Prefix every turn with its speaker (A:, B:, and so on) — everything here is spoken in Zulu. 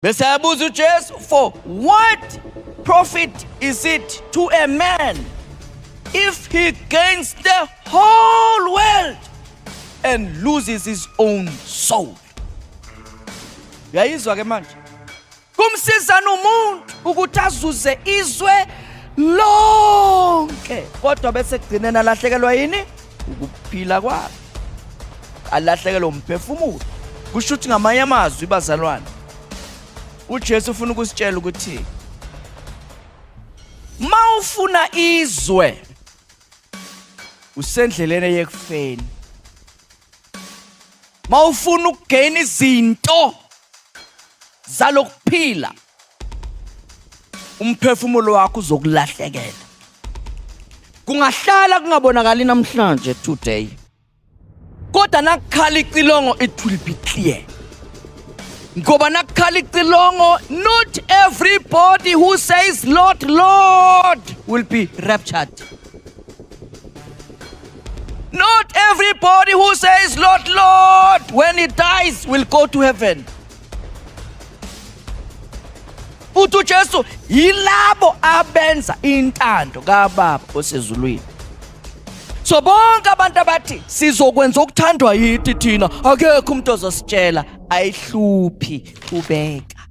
A: Bese yabuza uJesu, for what profit is it to a man if he gains the whole world and loses his own soul? Uyayizwa ke manje? Kumsizana umuntu ukuthi azuze izwe lonke kodwa bese kugcinena alahlekelwa yini? Ukuphila kwakhe. Alahlekelwa umphefumulo. Kusho ukuthi ngamanye amazwi bazalwane, uJesu ufuna ukusitshela ukuthi mawufuna izwe usendleleni yekufeni. Mawufuna ukugain izinto zalokuphila, umphefumulo wakho uzokulahlekela. Kungahlala kungabonakali namhlanje today, kodwa nakukhala icilongo it will be clear. Ngoba nakukhala icilongo, not everybody who says Lord, Lord will be raptured. Not everybody who says Lord, Lord when he dies will go to heaven. Uthi uJesu yilabo abenza intando kaBaba osezulwini. So bonke abantu abathi sizokwenza ukuthandwa yithi thina, akekho umuntu ozositshela, ayihluphi ubeka.